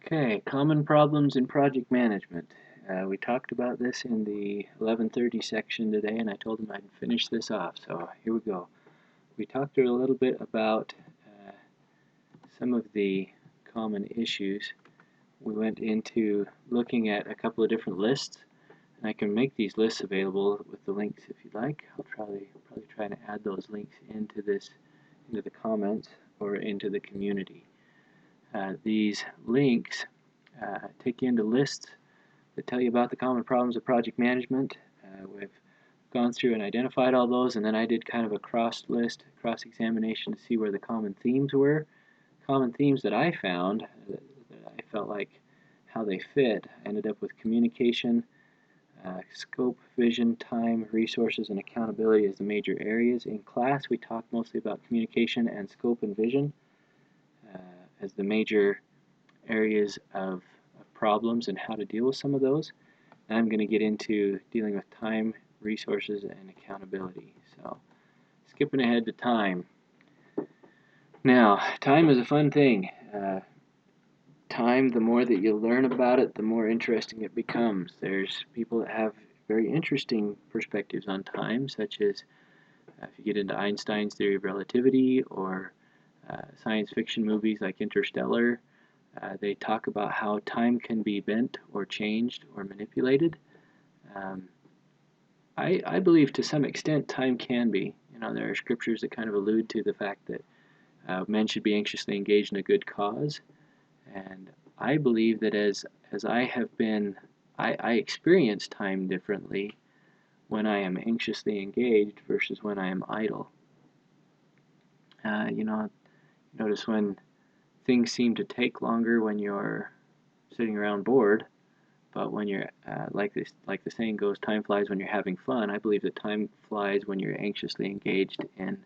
Okay, common problems in project management. We talked about this in the 11:30 section today, and I told them I'd finish this off, so here we go. We talked a little bit about some of the common issues. We went into looking at a couple of different lists, and I can make these lists available with the links if you'd like. I'll probably try to add those links into the comments or into the community. These links take you into lists that tell you about the common problems of project management. We've gone through and identified all those, and then I did kind of a cross-examination to see where the common themes were. Common themes that I found that I felt like how they fit. I ended up with communication, scope, vision, time, resources, and accountability as the major areas. In class, we talked mostly about communication and scope and vision as the major areas of problems and how to deal with some of those. And I'm going to get into dealing with time, resources, and accountability. So, skipping ahead to time. Now, time is a fun thing. Time, the more that you learn about it, the more interesting it becomes. There's people that have very interesting perspectives on time, such as if you get into Einstein's theory of relativity or science fiction movies like Interstellar. They talk about how time can be bent or changed or manipulated. Um, I believe to some extent time can be. There are scriptures that kind of allude to the fact that men should be anxiously engaged in a good cause. And I believe that as I have been, I experience time differently when I am anxiously engaged versus when I am idle. Notice when things seem to take longer when you're sitting around bored, but when you're like the saying goes, time flies when you're having fun. I believe that time flies when you're anxiously engaged, and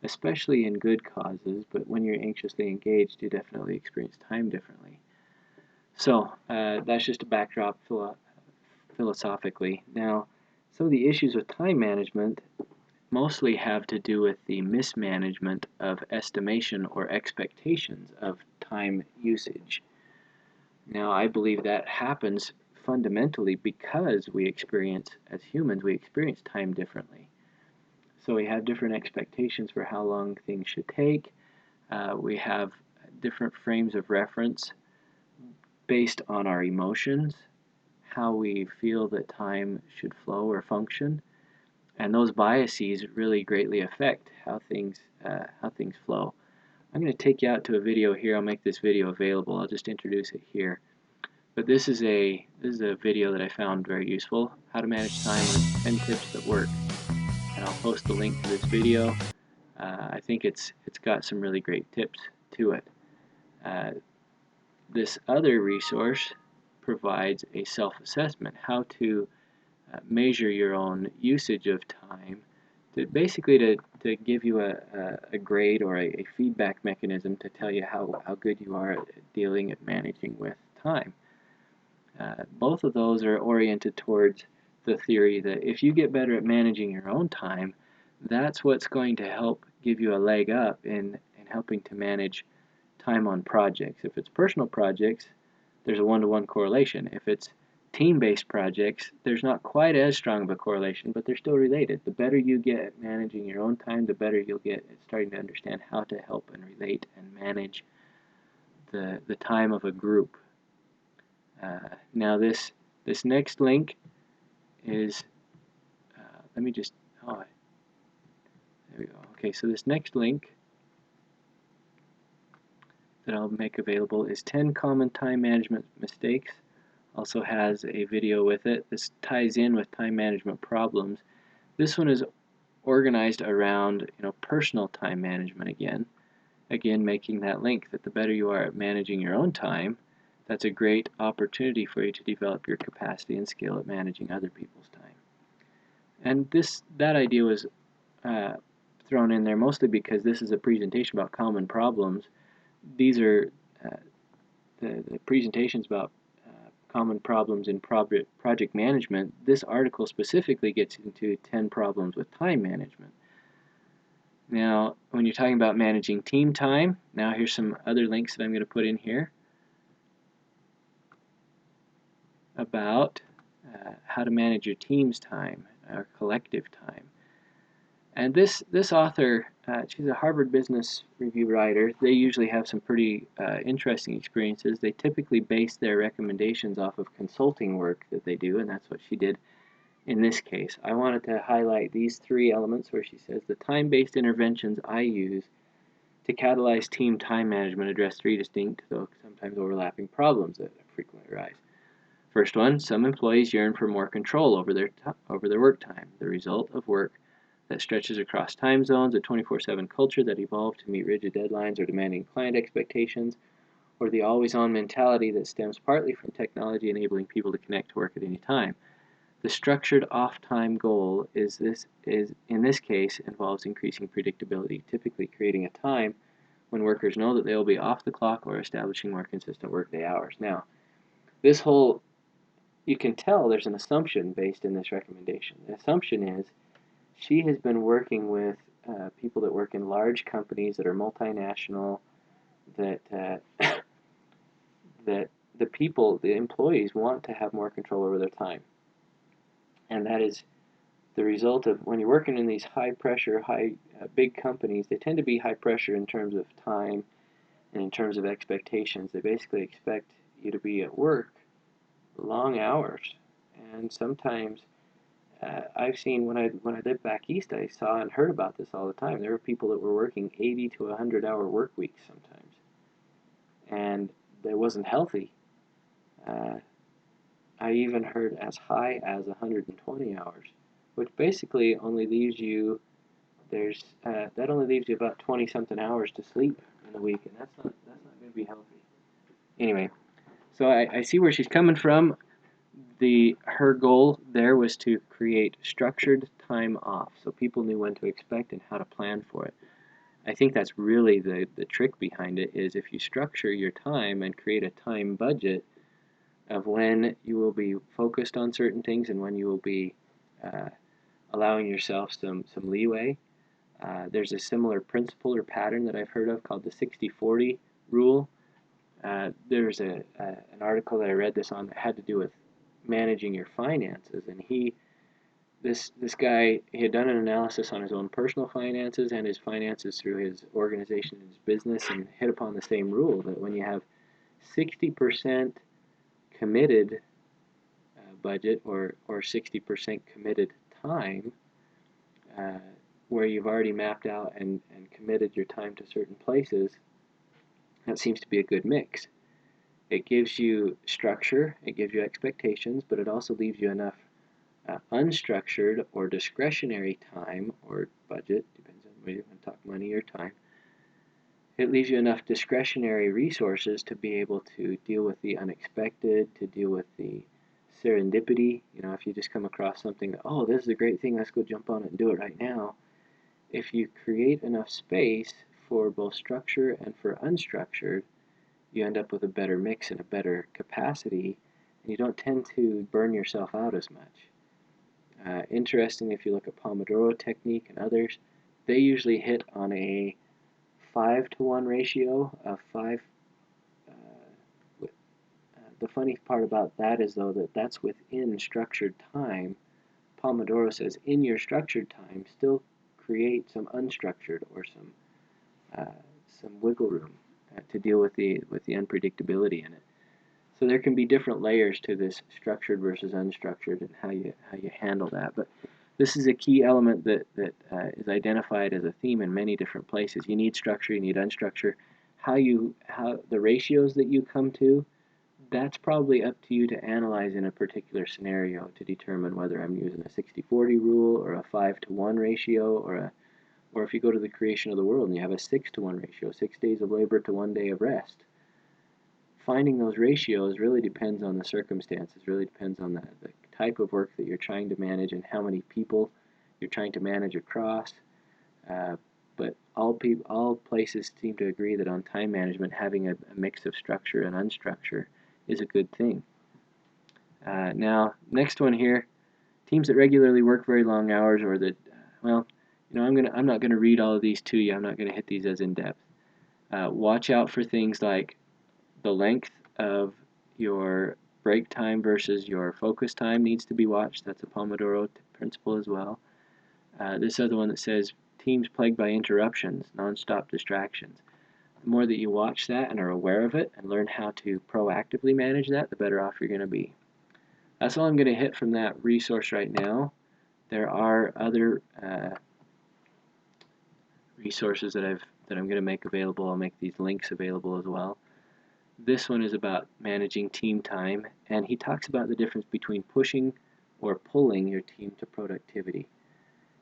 especially in good causes. But when you're anxiously engaged, you definitely experience time differently. So that's just a backdrop philosophically. Now, some of the issues with time management mostly have to do with the mismanagement of estimation or expectations of time usage. Now, I believe that happens fundamentally because as humans, we experience time differently. So we have different expectations for how long things should take. We have different frames of reference based on our emotions, how we feel that time should flow or function, and those biases really greatly affect how things flow. I'm going to take you out to a video here. I'll make this video available. I'll just introduce it here. But this is a video that I found very useful. How to manage time with 10 tips that work. And I'll post the link to this video. I think it's got some really great tips to it. This other resource provides a self-assessment, how to measure your own usage of time, to give you a grade or a feedback mechanism to tell you how good you are at dealing at managing with time. Both of those are oriented towards the theory that if you get better at managing your own time, that's what's going to help give you a leg up in helping to manage time on projects. If it's personal projects, there's a one-to-one correlation. If it's team-based projects, there's not quite as strong of a correlation, but they're still related. The better you get at managing your own time, the better you'll get at starting to understand how to help and relate and manage the time of a group. Now this next link is, let me just, there we go. Okay, so this next link that I'll make available is 10 common time management mistakes. Also has a video with it. This ties in with time management problems. This one is organized around personal time management again making that link that the better you are at managing your own time, that's a great opportunity for you to develop your capacity and skill at managing other people's time. And that idea was thrown in there mostly because this is a presentation about common problems. These are the presentations about common problems in project management. This article specifically gets into 10 problems with time management. Now, when you're talking about managing team time, now here's some other links that I'm going to put in here. about how to manage your team's time or collective time. And this author, she's a Harvard Business Review writer. They usually have some pretty interesting experiences. They typically base their recommendations off of consulting work that they do, and that's what she did in this case. I wanted to highlight these three elements where she says the time-based interventions I use to catalyze team time management address three distinct, though sometimes overlapping problems that frequently arise. First one, some employees yearn for more control over their work time, the result of work that stretches across time zones, a 24/7 culture that evolved to meet rigid deadlines or demanding client expectations, or the always-on mentality that stems partly from technology enabling people to connect to work at any time. The structured off-time goal is in this case involves increasing predictability, typically creating a time when workers know that they will be off the clock or establishing more consistent workday hours. Now, this whole you can tell there's an assumption based in this recommendation. The assumption is she has been working with people that work in large companies that are multinational, that that the employees want to have more control over their time. And that is the result of when you're working in these high pressure, big companies, they tend to be high pressure in terms of time and in terms of expectations. They basically expect you to be at work long hours. And sometimes I've seen when I lived back east, I saw and heard about this all the time. There were people that were working 80 to 100-hour work weeks sometimes, and that wasn't healthy. I even heard as high as 120 hours, which basically only leaves you that only leaves you about 20 something hours to sleep in a week, and that's not going to be healthy. Anyway, so I see where she's coming from. Her goal there was to create structured time off, so people knew when to expect and how to plan for it. I think that's really the trick behind it is if you structure your time and create a time budget of when you will be focused on certain things and when you will be allowing yourself some leeway. There's a similar principle or pattern that I've heard of called the 60-40 rule. There's an article that I read this on that had to do with managing your finances, and this guy, he had done an analysis on his own personal finances and his finances through his organization and his business, and hit upon the same rule that when you have 60% committed budget or 60% committed time, where you've already mapped out and committed your time to certain places, that seems to be a good mix. It gives you structure, it gives you expectations, but it also leaves you enough unstructured or discretionary time or budget, depends on whether you want to talk money or time. It leaves you enough discretionary resources to be able to deal with the unexpected, to deal with the serendipity. You know, if you just come across something that, oh, this is a great thing, let's go jump on it and do it right now. If you create enough space for both structure and for unstructured, you end up with a better mix and a better capacity, and you don't tend to burn yourself out as much. Interesting, if you look at Pomodoro technique and others, they usually hit on a 5-to-1 ratio of 5. The funny part about that is, though, that that's within structured time. Pomodoro says in your structured time, still create some unstructured or some wiggle room to deal with the unpredictability in it. So there can be different layers to this structured versus unstructured and how you handle that. But this is a key element that is identified as a theme in many different places. You need structure, you need unstructure. How the ratios that you come to, that's probably up to you to analyze in a particular scenario to determine whether I'm using a 60-40 rule or a 5-to-1 ratio or if you go to the creation of the world and you have a 6-to-1 ratio, 6 days of labor to 1 day of rest. Finding those ratios really depends on the circumstances, really depends on the type of work that you're trying to manage and how many people you're trying to manage across. But all places seem to agree that on time management, having a mix of structure and unstructure is a good thing. Now, next one here, teams that regularly work very long hours, or that, well, you know, I'm not gonna read all of these to you. I'm not gonna hit these as in depth. Watch out for things like the length of your break time versus your focus time needs to be watched. That's a Pomodoro principle as well. This other one that says teams plagued by interruptions, nonstop distractions. The more that you watch that and are aware of it and learn how to proactively manage that, the better off you're going to be. That's all I'm going to hit from that resource right now. There are other resources that I'm going to make available. I'll make these links available as well. This one is about managing team time, and he talks about the difference between pushing or pulling your team to productivity.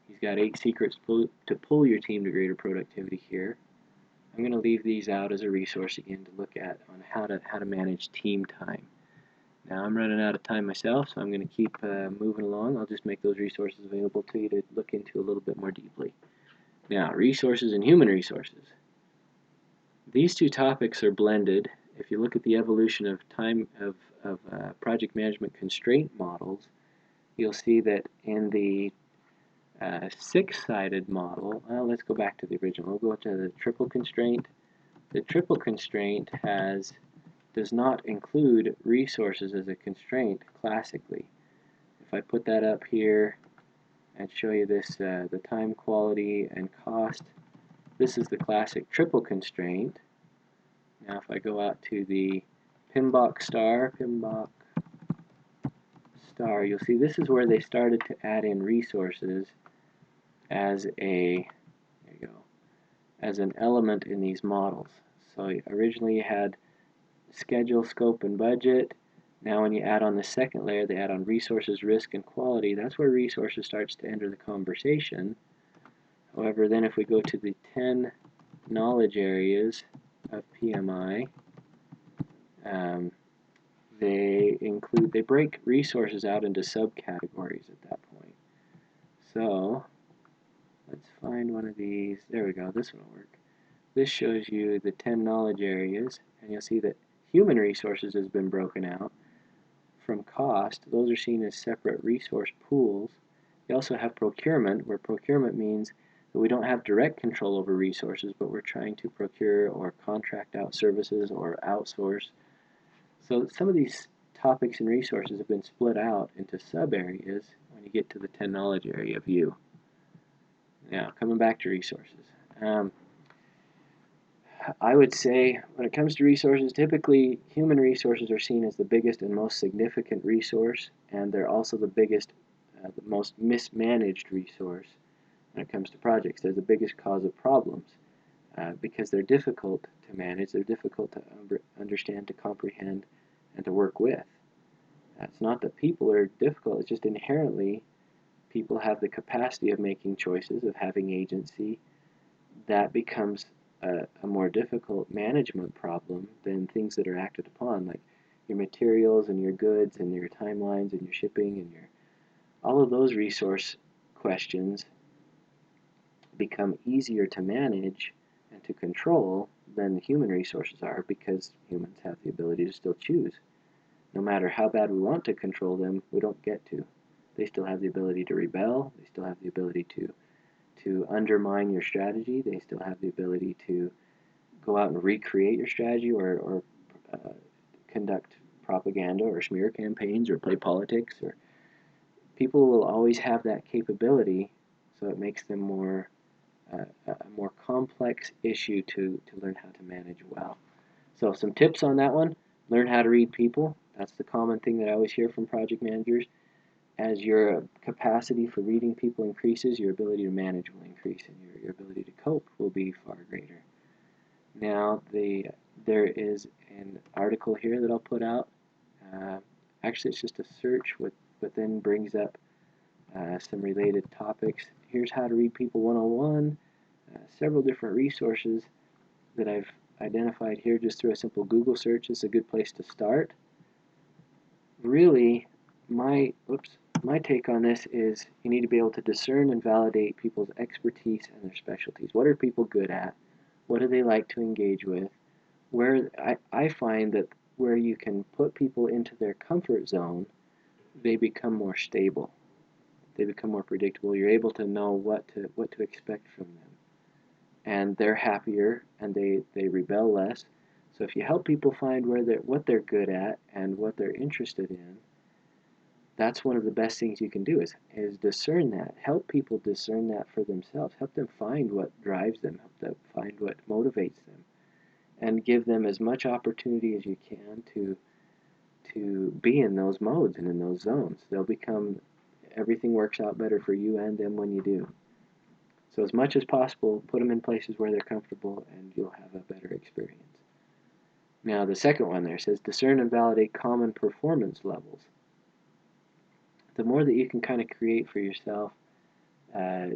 He's got 8 secrets to pull your team to greater productivity here. I'm going to leave these out as a resource again to look at on how to manage team time. Now I'm running out of time myself, so I'm going to keep moving along. I'll just make those resources available to you to look into a little bit more deeply. Now, resources and human resources. These two topics are blended. If you look at the evolution of project management constraint models, you'll see that in the 6-sided model, well, let's go back to the original. We'll go to the triple constraint. The triple constraint does not include resources as a constraint classically. If I put that up here and show you this, the time, quality, and cost, this is the classic triple constraint. Now if I go out to the PMBOK star, you'll see this is where they started to add in resources as an element in these models. So originally you had schedule, scope, and budget. Now when you add on the second layer, they add on resources, risk, and quality. That's where resources starts to enter the conversation. However, then if we go to the 10 knowledge areas of PMI, they break resources out into subcategories at that point. So let's find one of these. There we go. This one will work. This shows you the 10 knowledge areas, and you'll see that human resources has been broken out from cost. Those are seen as separate resource pools. You also have procurement, where procurement means that we don't have direct control over resources, but we're trying to procure or contract out services or outsource. So some of these topics and resources have been split out into sub-areas when you get to the 10 knowledge area view. Now, coming back to resources. I would say when it comes to resources, typically human resources are seen as the biggest and most significant resource, and they're also the biggest, the most mismanaged resource when it comes to projects. They're the biggest cause of problems because they're difficult to manage, they're difficult to understand, to comprehend, and to work with. It's not that people are difficult, it's just inherently people have the capacity of making choices, of having agency. That becomes a more difficult management problem than things that are acted upon, like your materials and your goods and your timelines and your shipping and all of those resource questions become easier to manage and to control than the human resources are, because humans have the ability to still choose. No matter how bad we want to control them, we don't get to. They still have the ability to rebel, they still have the ability to undermine your strategy, they still have the ability to go out and recreate your strategy or conduct propaganda or smear campaigns or play politics. Or people will always have that capability, so it makes them a more complex issue to learn how to manage well. So some tips on that one: learn how to read people. That's the common thing that I always hear from project managers. As your capacity for reading people increases, your ability to manage will increase, and your ability to cope will be far greater. Now, there is an article here that I'll put out. Actually, it's just a search, but then brings up some related topics. Here's How to Read People 101. Several different resources that I've identified here just through a simple Google search is a good place to start. Really, my take on this is you need to be able to discern and validate people's expertise and their specialties. What are people good at? What do they like to engage with? Where I find that where you can put people into their comfort zone, they become more stable. They become more predictable. You're able to know what to expect from them. And they're happier and they rebel less. So if you help people find what they're good at and what they're interested in, that's one of the best things you can do is discern that. Help people discern that for themselves. Help them find what drives them. Help them find what motivates them, and give them as much opportunity as you can to be in those modes and in those zones. Everything works out better for you and them when you do. So as much as possible, put them in places where they're comfortable, and you'll have a better experience. Now the second one there says discern and validate common performance levels. The more that you can kind of create for yourself uh,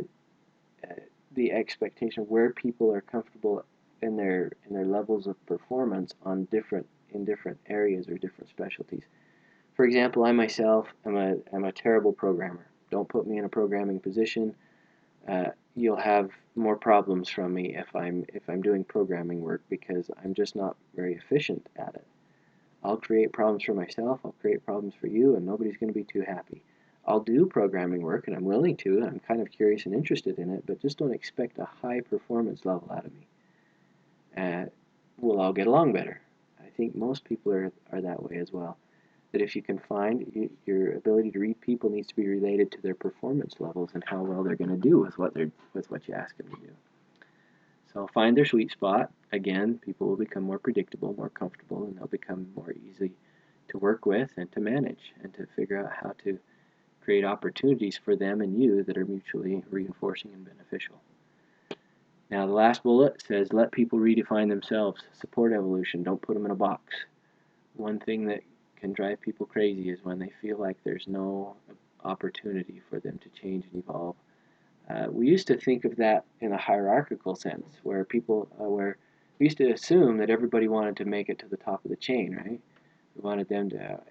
the expectation of where people are comfortable in their levels of performance in different areas or different specialties. For example, I myself am a terrible programmer. Don't put me in a programming position. You'll have more problems from me if I'm doing programming work, because I'm just not very efficient at it. I'll create problems for myself, I'll create problems for you, and nobody's going to be too happy. I'll do programming work, and I'm willing to, and I'm kind of curious and interested in it, but just don't expect a high performance level out of me. We'll all get along better. I think most people are that way as well. That if you can find your ability to read people needs to be related to their performance levels and how well they're going to do with what you ask them to do. So find their sweet spot. Again, people will become more predictable, more comfortable, and they'll become more easy to work with and to manage, and to figure out how to create opportunities for them and you that are mutually reinforcing and beneficial. Now the last bullet says let people redefine themselves. Support evolution. Don't put them in a box. One thing that can drive people crazy is when they feel like there's no opportunity for them to change and evolve. We used to think of that in a hierarchical sense, where we used to assume that everybody wanted to make it to the top of the chain, right?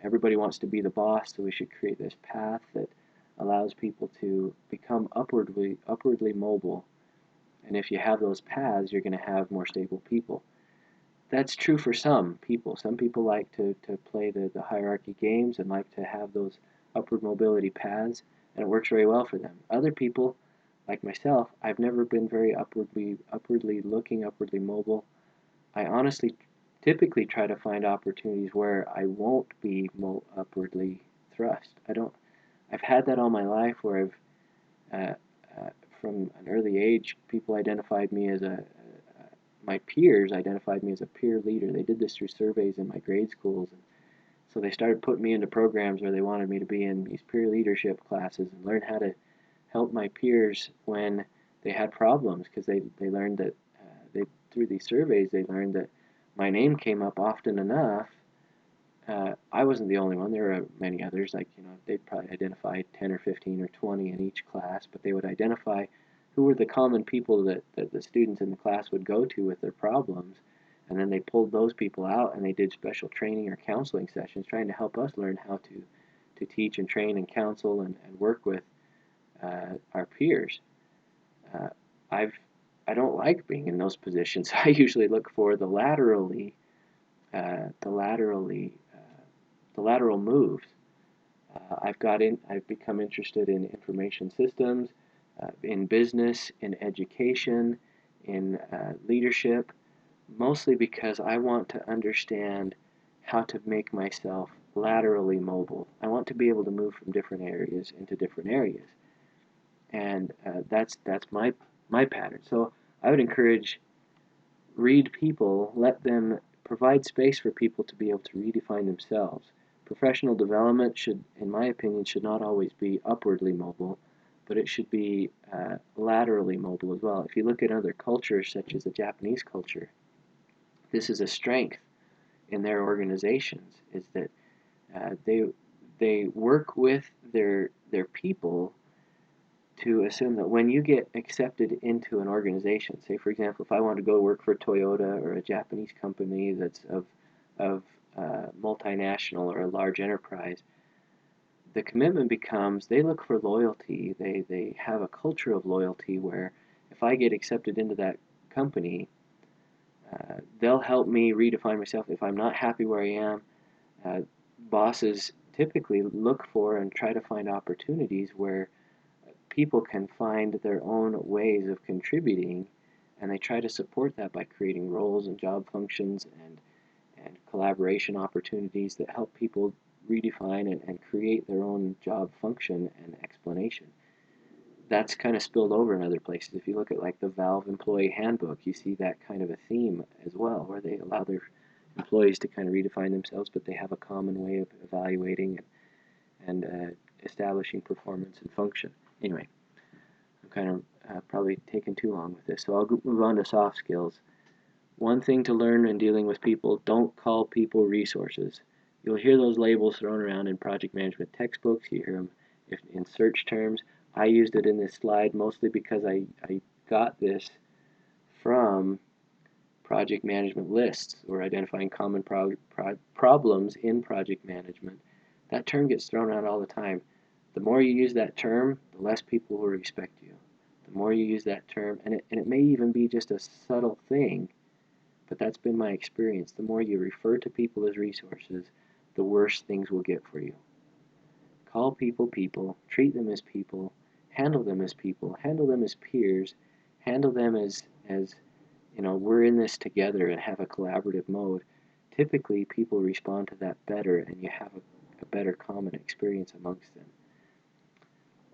Everybody wants to be the boss, so we should create this path that allows people to become upwardly mobile. And if you have those paths, you're going to have more stable people. That's true for some people. Some people like to play the hierarchy games and like to have those upward mobility paths, and it works very well for them. Other people, like myself, I've never been very upwardly looking, upwardly mobile. I honestly typically try to find opportunities where I won't be upwardly thrust. I've had that all my life where uh, from an early age, people identified me as my peers identified me as a peer leader. They did this through surveys in my grade schools. And so they started putting me into programs where they wanted me to be in these peer leadership classes and learn how to help my peers when they had problems, because they learned that through these surveys they learned that my name came up often enough. I wasn't the only one. There were many others. They'd probably identify 10 or 15 or 20 in each class, but they would identify who were the common people that the students in the class would go to with their problems, and then they pulled those people out and they did special training or counseling sessions trying to help us learn how to teach and train and counsel and work with our peers. Uh, I've I don't like being in those positions. I usually look for the lateral moves. I've become interested in information systems, in business, in education, in leadership, mostly because I want to understand how to make myself laterally mobile. I want to be able to move from different areas into different areas, and that's my pattern. So I would encourage read people, let them provide space for people to be able to redefine themselves. Professional development in my opinion, should not always be upwardly mobile, but it should be laterally mobile as well. If you look at other cultures, such as the Japanese culture, this is a strength in their organizations, is that they work with their people to assume that when you get accepted into an organization, say for example, if I want to go work for Toyota or a Japanese company that's of multinational or a large enterprise, the commitment becomes they look for loyalty. They have a culture of loyalty where if I get accepted into that company, they'll help me redefine myself. If I'm not happy where I am, bosses typically look for and try to find opportunities where people can find their own ways of contributing, and they try to support that by creating roles and job functions and collaboration opportunities that help people redefine and create their own job function and explanation. That's kind of spilled over in other places. If you look at like the Valve Employee Handbook, you see that kind of a theme as well, where they allow their employees to kind of redefine themselves, but they have a common way of evaluating and establishing performance and function. Anyway, I'm kind of probably taking too long with this, so I'll move on to soft skills. One thing to learn in dealing with people: don't call people resources. You'll hear those labels thrown around in project management textbooks. You hear them in search terms. I used it in this slide mostly because I got this from project management lists or identifying common problems in project management. That term gets thrown out all the time. The more you use that term, the less people will respect you. The more you use that term, and it may even be just a subtle thing, but that's been my experience. The more you refer to people as resources, the worse things will get for you. Call people people, treat them as people, handle them as people, handle them as peers, handle them as we're in this together and have a collaborative mode. Typically, people respond to that better, and you have a better common experience amongst them.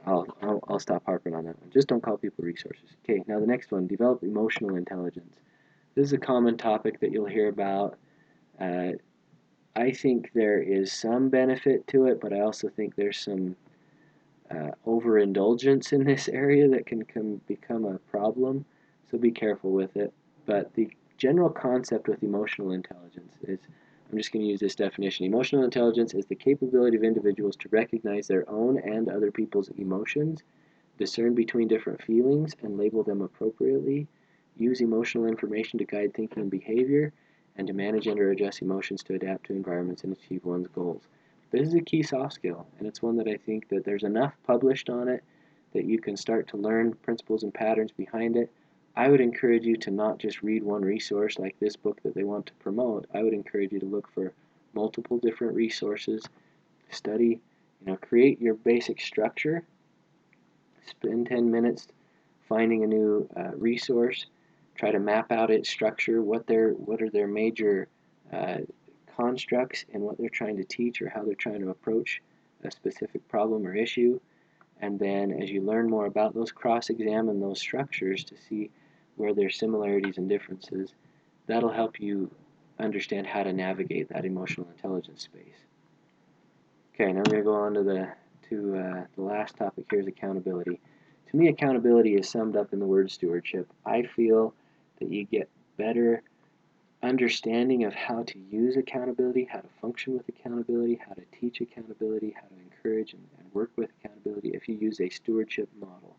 I'll stop harping on that one. Just don't call people resources. Okay, now the next one: develop emotional intelligence. This is a common topic that you'll hear about. I think there is some benefit to it, but I also think there's some overindulgence in this area that can become a problem, so be careful with it. But the general concept with emotional intelligence is, I'm just going to use this definition: emotional intelligence is the capability of individuals to recognize their own and other people's emotions, discern between different feelings and label them appropriately, use emotional information to guide thinking and behavior, and to manage and or adjust emotions to adapt to environments and achieve one's goals. This is a key soft skill, and it's one that I think that there's enough published on it that you can start to learn principles and patterns behind it. I would encourage you to not just read one resource like this book that they want to promote. I would encourage you to look for multiple different resources, study, create your basic structure, spend 10 minutes finding a new resource, try to map out its structure, what are their major constructs and what they're trying to teach or how they're trying to approach a specific problem or issue. And then as you learn more about those, cross-examine those structures to see where there's similarities and differences. That'll help you understand how to navigate that emotional intelligence space. Okay, now I'm going to go on to the last topic here is accountability. To me, accountability is summed up in the word stewardship. I feel that you get better understanding of how to use accountability, how to function with accountability, how to teach accountability, how to encourage and work with accountability if you use a stewardship model.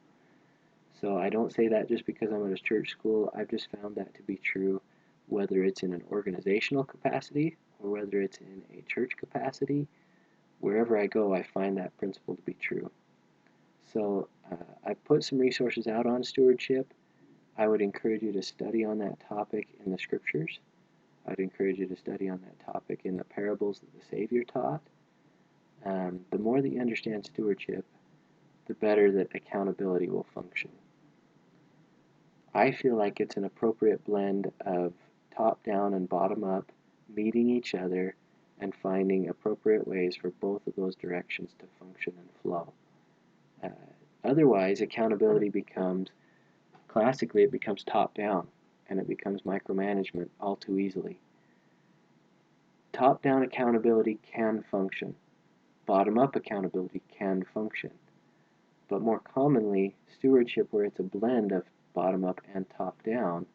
So I don't say that just because I'm at a church school. I've just found that to be true, whether it's in an organizational capacity or whether it's in a church capacity. Wherever I go, I find that principle to be true. So I put some resources out on stewardship. I would encourage you to study on that topic in the scriptures. I'd encourage you to study on that topic in the parables that the Savior taught. The more that you understand stewardship, the better that accountability will function. I feel like it's an appropriate blend of top-down and bottom-up, meeting each other and finding appropriate ways for both of those directions to function and flow. Otherwise, accountability classically it becomes top-down, and it becomes micromanagement all too easily. Top-down accountability can function. Bottom-up accountability can function. But more commonly, stewardship, where it's a blend of bottom-up and top-down,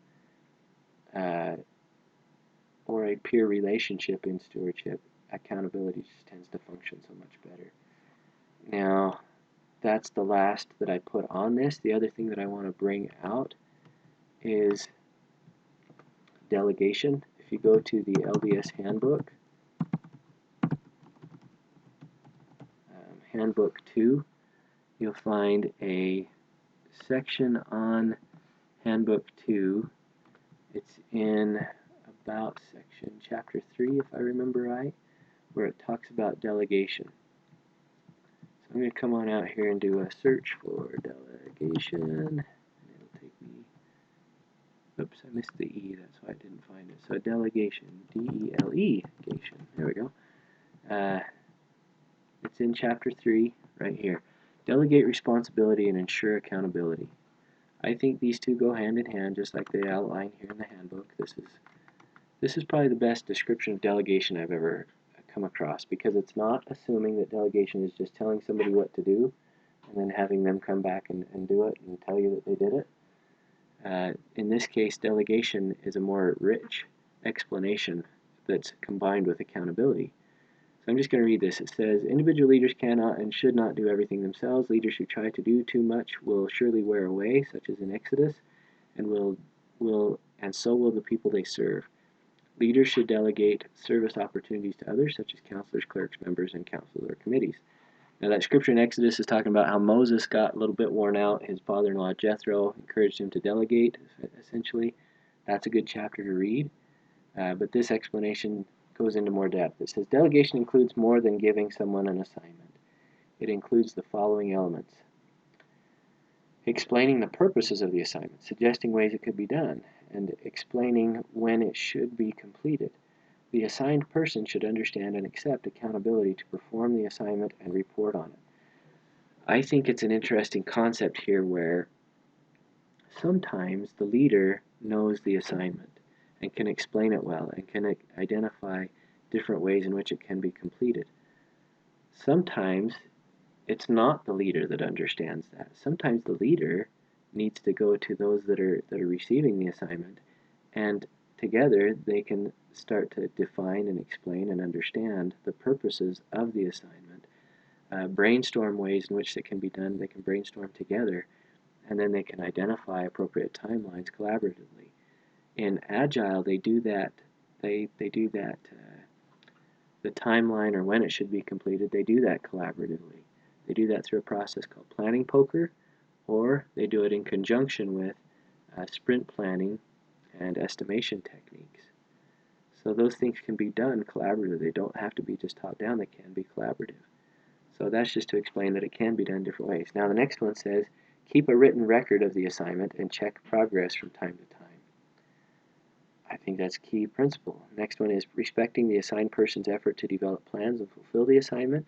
or a peer relationship in stewardship, accountability just tends to function so much better. Now, that's the last that I put on this. The other thing that I want to bring out is delegation. If you go to the LDS handbook, handbook 2, you'll find a section on handbook 2. It's in about section chapter 3, if I remember right, where it talks about delegation. So I'm going to come on out here and do a search for delegation, and it'll take me Oops, I missed the E, that's why I didn't find it. So delegation, D-E-L-E-gation, there we go. It's in chapter 3, right here. Delegate responsibility and ensure accountability. I think these two go hand in hand, just like they outline here in the handbook. This is probably the best description of delegation I've ever come across, because it's not assuming that delegation is just telling somebody what to do and then having them come back and do it and tell you that they did it. In this case, delegation is a more rich explanation that's combined with accountability. So I'm just going to read this. It says, individual leaders cannot and should not do everything themselves. Leaders who try to do too much will surely wear away, such as in Exodus, and so will the people they serve. Leaders should delegate service opportunities to others, such as counselors, clerks, members, and councils or committees. Now, that scripture in Exodus is talking about how Moses got a little bit worn out. His father-in-law Jethro encouraged him to delegate, essentially. That's a good chapter to read. But this explanation goes into more depth. It says, delegation includes more than giving someone an assignment. It includes the following elements: explaining the purposes of the assignment, suggesting ways it could be done, and explaining when it should be completed. The assigned person should understand and accept accountability to perform the assignment and report on it. I think it's an interesting concept here where sometimes the leader knows the assignment and can explain it well and can identify different ways in which it can be completed. Sometimes it's not the leader that understands that. Sometimes the leader needs to go to those that are receiving the assignment, and together they can start to define and explain and understand the purposes of the assignment, brainstorm ways in which it can be done. They can brainstorm together, and then they can identify appropriate timelines collaboratively. In Agile, they do that. They do that. The timeline or when it should be completed, they do that collaboratively. They do that through a process called planning poker, or they do it in conjunction with sprint planning and estimation techniques. So those things can be done collaboratively. They don't have to be just top-down. They can be collaborative. So that's just to explain that it can be done different ways. Now the next one says, keep a written record of the assignment and check progress from time to time. I think that's a key principle. Next one is respecting the assigned person's effort to develop plans and fulfill the assignment.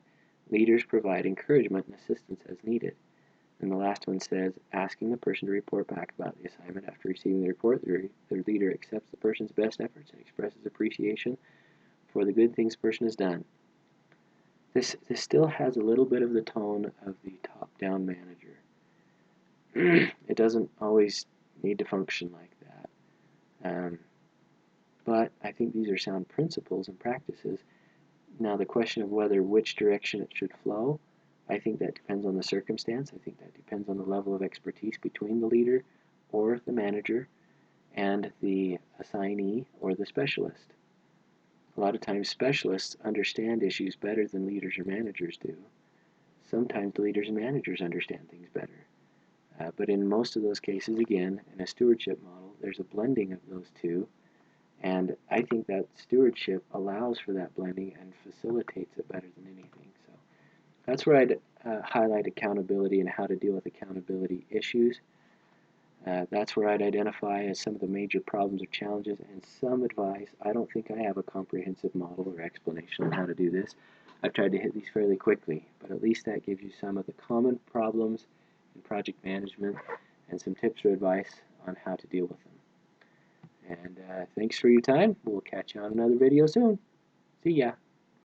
Leaders provide encouragement and assistance as needed. And the last one says, asking the person to report back about the assignment after receiving the report. Their leader accepts the person's best efforts and expresses appreciation for the good things the person has done. This still has a little bit of the tone of the top-down manager. It doesn't always need to function like that. But I think these are sound principles and practices. Now the question of which direction it should flow, I think that depends on the circumstance. I think that depends on the level of expertise between the leader or the manager and the assignee or the specialist. A lot of times specialists understand issues better than leaders or managers do. Sometimes leaders and managers understand things better. But in most of those cases, again, in a stewardship model, there's a blending of those two. And I think that stewardship allows for that blending and facilitates it better than anything. So that's where I'd highlight accountability and how to deal with accountability issues. That's where I'd identify as some of the major problems or challenges and some advice. I don't think I have a comprehensive model or explanation on how to do this. I've tried to hit these fairly quickly, but at least that gives you some of the common problems in project management and some tips or advice on how to deal with them. And thanks for your time. We'll catch you on another video soon. See ya.